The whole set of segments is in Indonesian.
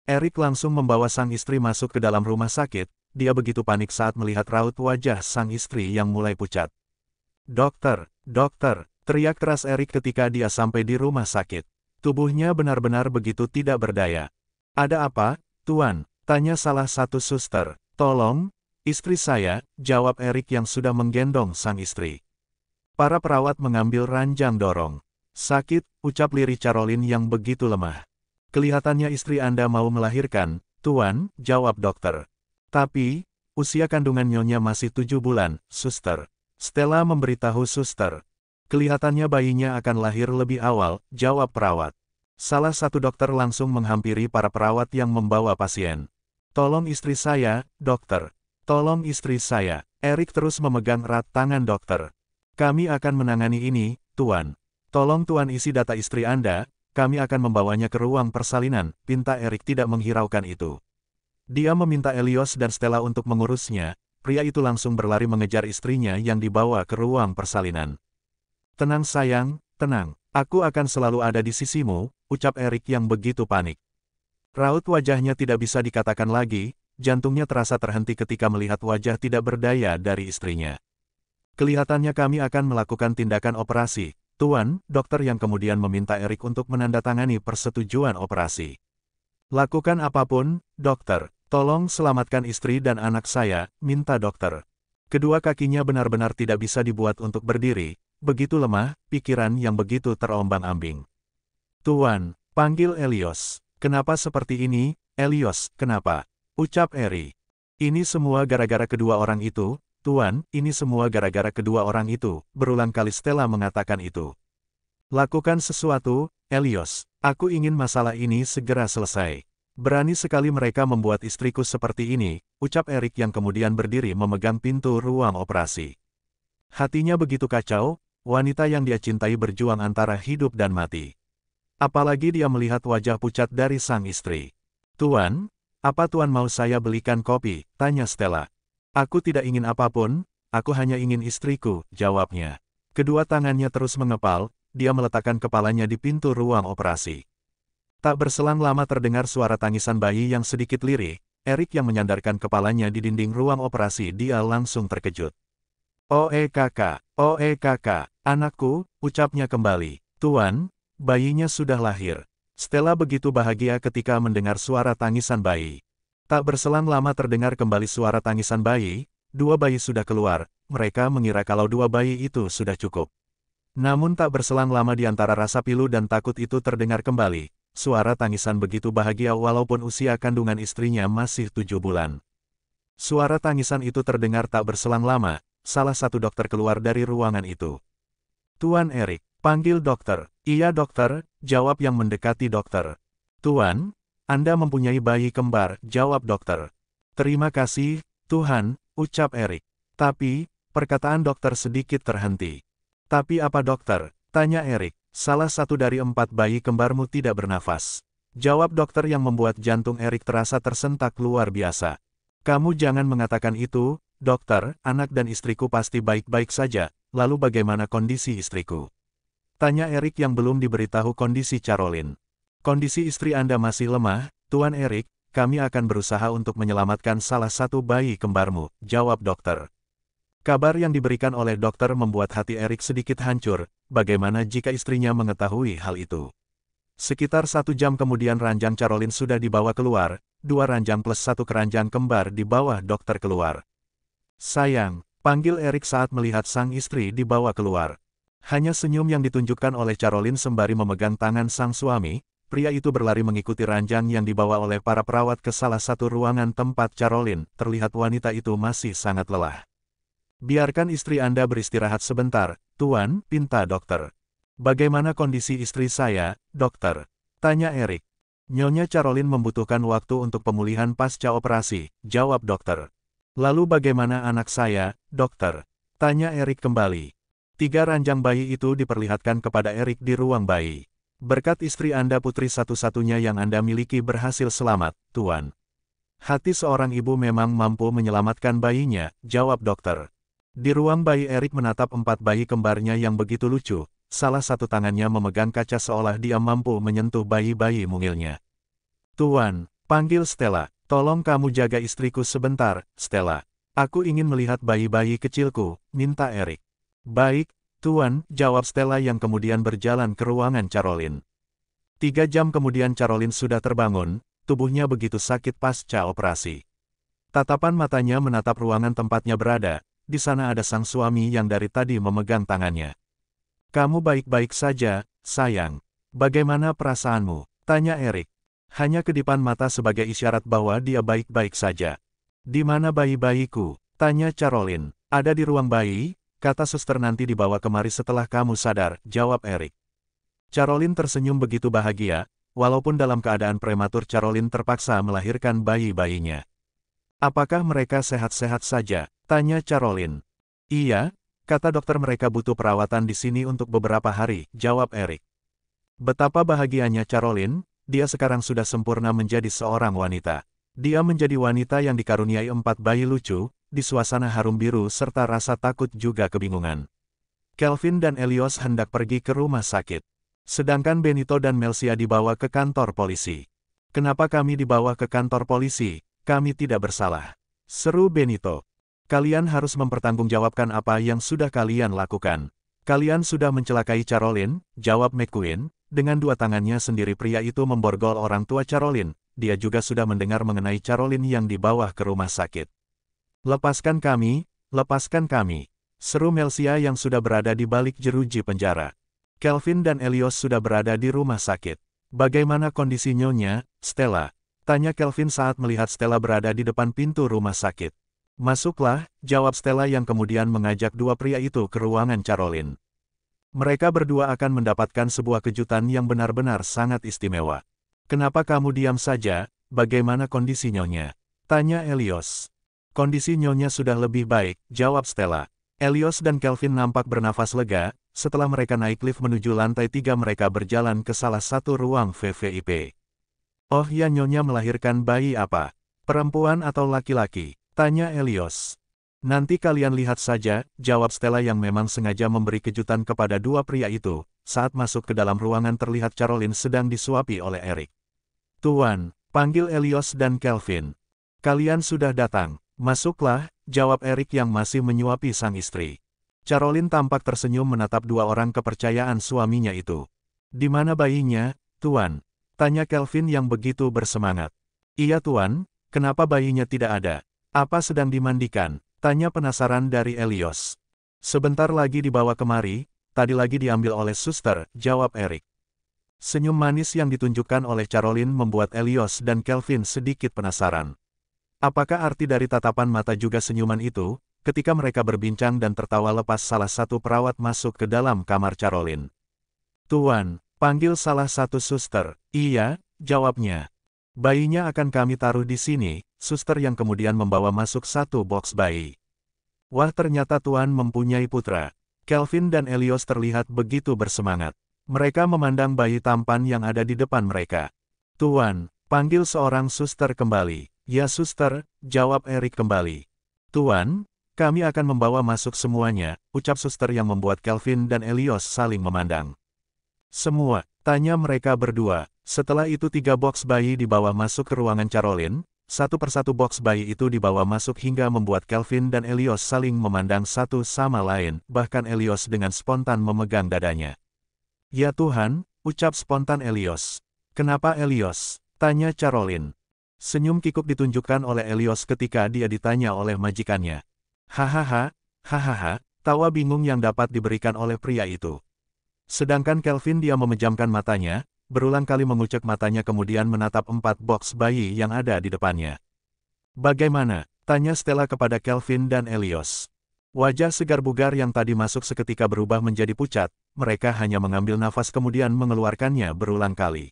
Erik langsung membawa sang istri masuk ke dalam rumah sakit. Dia begitu panik saat melihat raut wajah sang istri yang mulai pucat. "Dokter, dokter!" teriak keras Erik ketika dia sampai di rumah sakit. Tubuhnya benar-benar begitu tidak berdaya. "Ada apa, Tuan?" tanya salah satu suster. "Tolong, istri saya," jawab Erik yang sudah menggendong sang istri. Para perawat mengambil ranjang dorong. "Sakit," ucap lirih Caroline yang begitu lemah. "Kelihatannya istri Anda mau melahirkan, Tuan," jawab dokter. "Tapi, usia kandungan nyonya masih 7 bulan, suster." Stella memberitahu suster. "Kelihatannya bayinya akan lahir lebih awal," jawab perawat. Salah satu dokter langsung menghampiri para perawat yang membawa pasien. "Tolong istri saya, dokter. Tolong istri saya." Erik terus memegang erat tangan dokter. "Kami akan menangani ini, Tuan. Tolong Tuan isi data istri Anda, kami akan membawanya ke ruang persalinan," pinta Erik tidak menghiraukan itu. Dia meminta Elios dan Stella untuk mengurusnya. Pria itu langsung berlari mengejar istrinya yang dibawa ke ruang persalinan. "Tenang sayang, tenang. Aku akan selalu ada di sisimu," ucap Erik yang begitu panik. Raut wajahnya tidak bisa dikatakan lagi, jantungnya terasa terhenti ketika melihat wajah tidak berdaya dari istrinya. "Kelihatannya kami akan melakukan tindakan operasi, Tuan," dokter yang kemudian meminta Erik untuk menandatangani persetujuan operasi. "Lakukan apapun, dokter. Tolong selamatkan istri dan anak saya," minta dokter. Kedua kakinya benar-benar tidak bisa dibuat untuk berdiri, begitu lemah, pikiran yang begitu terombang-ambing. "Tuan," panggil Elios. "Kenapa seperti ini, Elios, kenapa?" ucap Eri. "Ini semua gara-gara kedua orang itu, Tuan, ini semua gara-gara kedua orang itu," berulang kali Stella mengatakan itu. "Lakukan sesuatu, Elios. Aku ingin masalah ini segera selesai." "Berani sekali mereka membuat istriku seperti ini," ucap Erik yang kemudian berdiri memegang pintu ruang operasi. Hatinya begitu kacau, wanita yang dia cintai berjuang antara hidup dan mati. Apalagi dia melihat wajah pucat dari sang istri. "Tuan, apa Tuan mau saya belikan kopi?" tanya Stella. "Aku tidak ingin apapun, aku hanya ingin istriku," jawabnya. Kedua tangannya terus mengepal, dia meletakkan kepalanya di pintu ruang operasi. Tak berselang lama terdengar suara tangisan bayi yang sedikit lirih. Erik yang menyandarkan kepalanya di dinding ruang operasi, dia langsung terkejut. Kakak, kakak, anakku," ucapnya kembali. "Tuan, bayinya sudah lahir." Stella begitu bahagia ketika mendengar suara tangisan bayi. Tak berselang lama terdengar kembali suara tangisan bayi, 2 bayi sudah keluar, mereka mengira kalau 2 bayi itu sudah cukup. Namun tak berselang lama di antara rasa pilu dan takut itu terdengar kembali. Suara tangisan begitu bahagia walaupun usia kandungan istrinya masih 7 bulan. Suara tangisan itu terdengar tak berselang lama, salah satu dokter keluar dari ruangan itu. "Tuan Erik," panggil dokter. "Iya dokter," jawab yang mendekati dokter. "Tuan, Anda mempunyai bayi kembar," jawab dokter. "Terima kasih, Tuhan," ucap Erik. Tapi, perkataan dokter sedikit terhenti. "Tapi apa dokter?" tanya Erik. "Salah satu dari 4 bayi kembarmu tidak bernafas," jawab dokter yang membuat jantung Erik terasa tersentak luar biasa. "Kamu jangan mengatakan itu, dokter, anak dan istriku pasti baik-baik saja, lalu bagaimana kondisi istriku?" tanya Erik yang belum diberitahu kondisi Caroline. "Kondisi istri Anda masih lemah, Tuan Erik, kami akan berusaha untuk menyelamatkan salah satu bayi kembarmu," jawab dokter. Kabar yang diberikan oleh dokter membuat hati Erik sedikit hancur. Bagaimana jika istrinya mengetahui hal itu? Sekitar 1 jam kemudian ranjang Caroline sudah dibawa keluar, 2 ranjang plus 1 keranjang kembar di bawah dokter keluar. "Sayang," panggil Erik saat melihat sang istri dibawa keluar. Hanya senyum yang ditunjukkan oleh Caroline sembari memegang tangan sang suami. Pria itu berlari mengikuti ranjang yang dibawa oleh para perawat ke salah satu ruangan tempat Caroline. Terlihat wanita itu masih sangat lelah. "Biarkan istri Anda beristirahat sebentar, Tuan," pinta dokter. "Bagaimana kondisi istri saya, dokter?" tanya Erik. "Nyonya Caroline membutuhkan waktu untuk pemulihan pasca operasi," jawab dokter. "Lalu bagaimana anak saya, dokter?" tanya Erik kembali. 3 ranjang bayi itu diperlihatkan kepada Erik di ruang bayi. "Berkat istri Anda putri satu-satunya yang Anda miliki berhasil selamat, Tuan. Hati seorang ibu memang mampu menyelamatkan bayinya," jawab dokter. Di ruang bayi Erik menatap 4 bayi kembarnya yang begitu lucu, salah satu tangannya memegang kaca seolah dia mampu menyentuh bayi-bayi mungilnya. "Tuan, Panggil Stella. Tolong kamu jaga istriku sebentar, Stella. Aku ingin melihat bayi-bayi kecilku, minta Erik. Baik, Tuan, jawab Stella yang kemudian berjalan ke ruangan Caroline. 3 jam kemudian Caroline sudah terbangun, tubuhnya begitu sakit pasca operasi. Tatapan matanya menatap ruangan tempatnya berada, di sana ada sang suami yang dari tadi memegang tangannya. Kamu baik-baik saja, sayang. Bagaimana perasaanmu? Tanya Erik. Hanya kedipan mata sebagai isyarat bahwa dia baik-baik saja. Di mana bayi-bayiku? Tanya Caroline. Ada di ruang bayi, kata suster nanti dibawa kemari setelah kamu sadar, jawab Erik. Caroline tersenyum begitu bahagia, walaupun dalam keadaan prematur Caroline terpaksa melahirkan bayi-bayinya. Apakah mereka sehat-sehat saja? Tanya Caroline. Iya, kata dokter mereka butuh perawatan di sini untuk beberapa hari, jawab Erik. Betapa bahagianya Caroline, dia sekarang sudah sempurna menjadi seorang wanita. Dia menjadi wanita yang dikaruniai 4 bayi lucu, di suasana harum biru serta rasa takut juga kebingungan. Kelvin dan Elios hendak pergi ke rumah sakit. Sedangkan Benito dan Melsia dibawa ke kantor polisi. Kenapa kami dibawa ke kantor polisi? Kami tidak bersalah. Seru Benito. Kalian harus mempertanggungjawabkan apa yang sudah kalian lakukan. Kalian sudah mencelakai Caroline, jawab McQueen. Dengan 2 tangannya sendiri pria itu memborgol orang tua Caroline. Dia juga sudah mendengar mengenai Caroline yang dibawa ke rumah sakit. Lepaskan kami, seru Melsia yang sudah berada di balik jeruji penjara. Kelvin dan Elios sudah berada di rumah sakit. Bagaimana kondisi Nyonya, Stella? Tanya Kelvin saat melihat Stella berada di depan pintu rumah sakit. Masuklah, jawab Stella yang kemudian mengajak 2 pria itu ke ruangan Caroline. Mereka berdua akan mendapatkan sebuah kejutan yang benar-benar sangat istimewa. Kenapa kamu diam saja? Bagaimana kondisi Nyonya? Tanya Elios. Kondisi Nyonya sudah lebih baik, jawab Stella. Elios dan Kelvin nampak bernafas lega, setelah mereka naik lift menuju lantai 3 mereka berjalan ke salah satu ruang VVIP. Oh ya, Nyonya melahirkan bayi apa? Perempuan atau laki-laki? Tanya Elios. Nanti kalian lihat saja, jawab Stella yang memang sengaja memberi kejutan kepada 2 pria itu. Saat masuk ke dalam ruangan terlihat Caroline sedang disuapi oleh Erik. Tuan, panggil Elios dan Kelvin. Kalian sudah datang. Masuklah, jawab Erik yang masih menyuapi sang istri. Caroline tampak tersenyum menatap 2 orang kepercayaan suaminya itu. Di mana bayinya, Tuan? Tanya Kelvin yang begitu bersemangat. Iya Tuan, kenapa bayinya tidak ada? Apa sedang dimandikan? Tanya penasaran dari Elios. Sebentar lagi dibawa kemari, tadi lagi diambil oleh suster, jawab Erik. Senyum manis yang ditunjukkan oleh Caroline membuat Elios dan Kelvin sedikit penasaran. Apakah arti dari tatapan mata juga senyuman itu? Ketika mereka berbincang dan tertawa lepas salah satu perawat masuk ke dalam kamar Caroline. Tuan, panggil salah satu suster. Iya, jawabnya. Bayinya akan kami taruh di sini, suster yang kemudian membawa masuk 1 box bayi. Wah, ternyata Tuan mempunyai putra. Kelvin dan Elios terlihat begitu bersemangat. Mereka memandang bayi tampan yang ada di depan mereka. Tuan, panggil seorang suster kembali. Ya suster, jawab Erik kembali. Tuan, kami akan membawa masuk semuanya, ucap suster yang membuat Kelvin dan Elios saling memandang. Semua, tanya mereka berdua. Setelah itu 3 box bayi dibawa masuk ke ruangan Caroline. Satu persatu box bayi itu dibawa masuk hingga membuat Kelvin dan Elios saling memandang satu sama lain, bahkan Elios dengan spontan memegang dadanya. Ya Tuhan, ucap spontan Elios. Kenapa Elios? Tanya Caroline. Senyum kikuk ditunjukkan oleh Elios ketika dia ditanya oleh majikannya. Hahaha, tawa bingung yang dapat diberikan oleh pria itu. Sedangkan Kelvin dia memejamkan matanya, berulang kali mengucek matanya kemudian menatap 4 box bayi yang ada di depannya. Bagaimana? Tanya Stella kepada Kelvin dan Elios. Wajah segar bugar yang tadi masuk seketika berubah menjadi pucat, mereka hanya mengambil nafas kemudian mengeluarkannya berulang kali.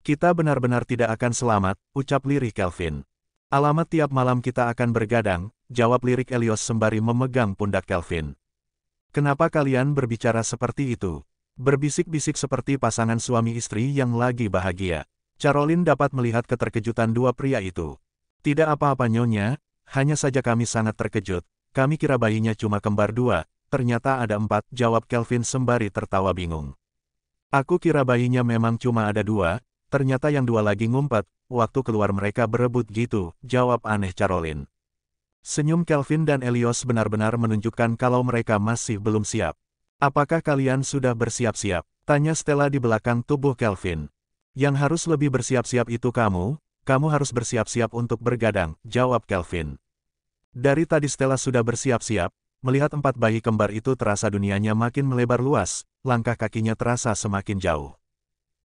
Kita benar-benar tidak akan selamat, ucap lirih Kelvin. Alamat tiap malam kita akan bergadang, jawab lirik Elios sembari memegang pundak Kelvin. Kenapa kalian berbicara seperti itu? Berbisik-bisik seperti pasangan suami istri yang lagi bahagia. Caroline dapat melihat keterkejutan 2 pria itu. Tidak apa-apa Nyonya, hanya saja kami sangat terkejut. Kami kira bayinya cuma kembar 2, ternyata ada 4, jawab Kelvin sembari tertawa bingung. Aku kira bayinya memang cuma ada 2, ternyata yang 2 lagi ngumpet, waktu keluar mereka berebut gitu, jawab aneh Caroline. Senyum Kelvin dan Elios benar-benar menunjukkan kalau mereka masih belum siap. Apakah kalian sudah bersiap-siap? Tanya Stella di belakang tubuh Kelvin. Yang harus lebih bersiap-siap itu kamu harus bersiap-siap untuk bergadang, jawab Kelvin. Dari tadi Stella sudah bersiap-siap, melihat 4 bayi kembar itu terasa dunianya makin melebar luas, langkah kakinya terasa semakin jauh.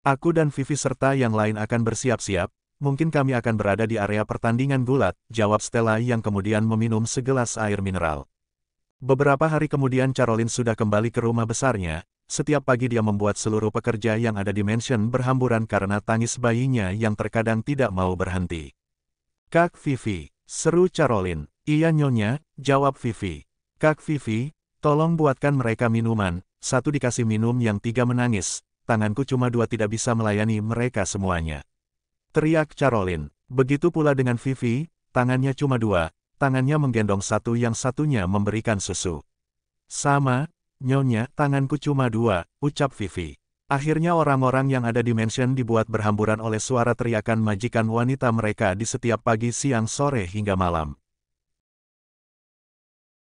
Aku dan Vivi serta yang lain akan bersiap-siap, mungkin kami akan berada di area pertandingan gulat, jawab Stella yang kemudian meminum segelas air mineral. Beberapa hari kemudian Caroline sudah kembali ke rumah besarnya, setiap pagi dia membuat seluruh pekerja yang ada di mansion berhamburan karena tangis bayinya yang terkadang tidak mau berhenti. Kak Vivi, seru Caroline. Iya nyonya, jawab Vivi. Kak Vivi, tolong buatkan mereka minuman, 1 dikasih minum yang 3 menangis, tanganku cuma 2 tidak bisa melayani mereka semuanya. Teriak Caroline, begitu pula dengan Vivi, tangannya cuma 2. Tangannya menggendong 1 yang satunya memberikan susu. Sama, nyonya, tanganku cuma 2, ucap Vivi. Akhirnya orang-orang yang ada di mansion dibuat berhamburan oleh suara teriakan majikan wanita mereka di setiap pagi, siang, sore hingga malam.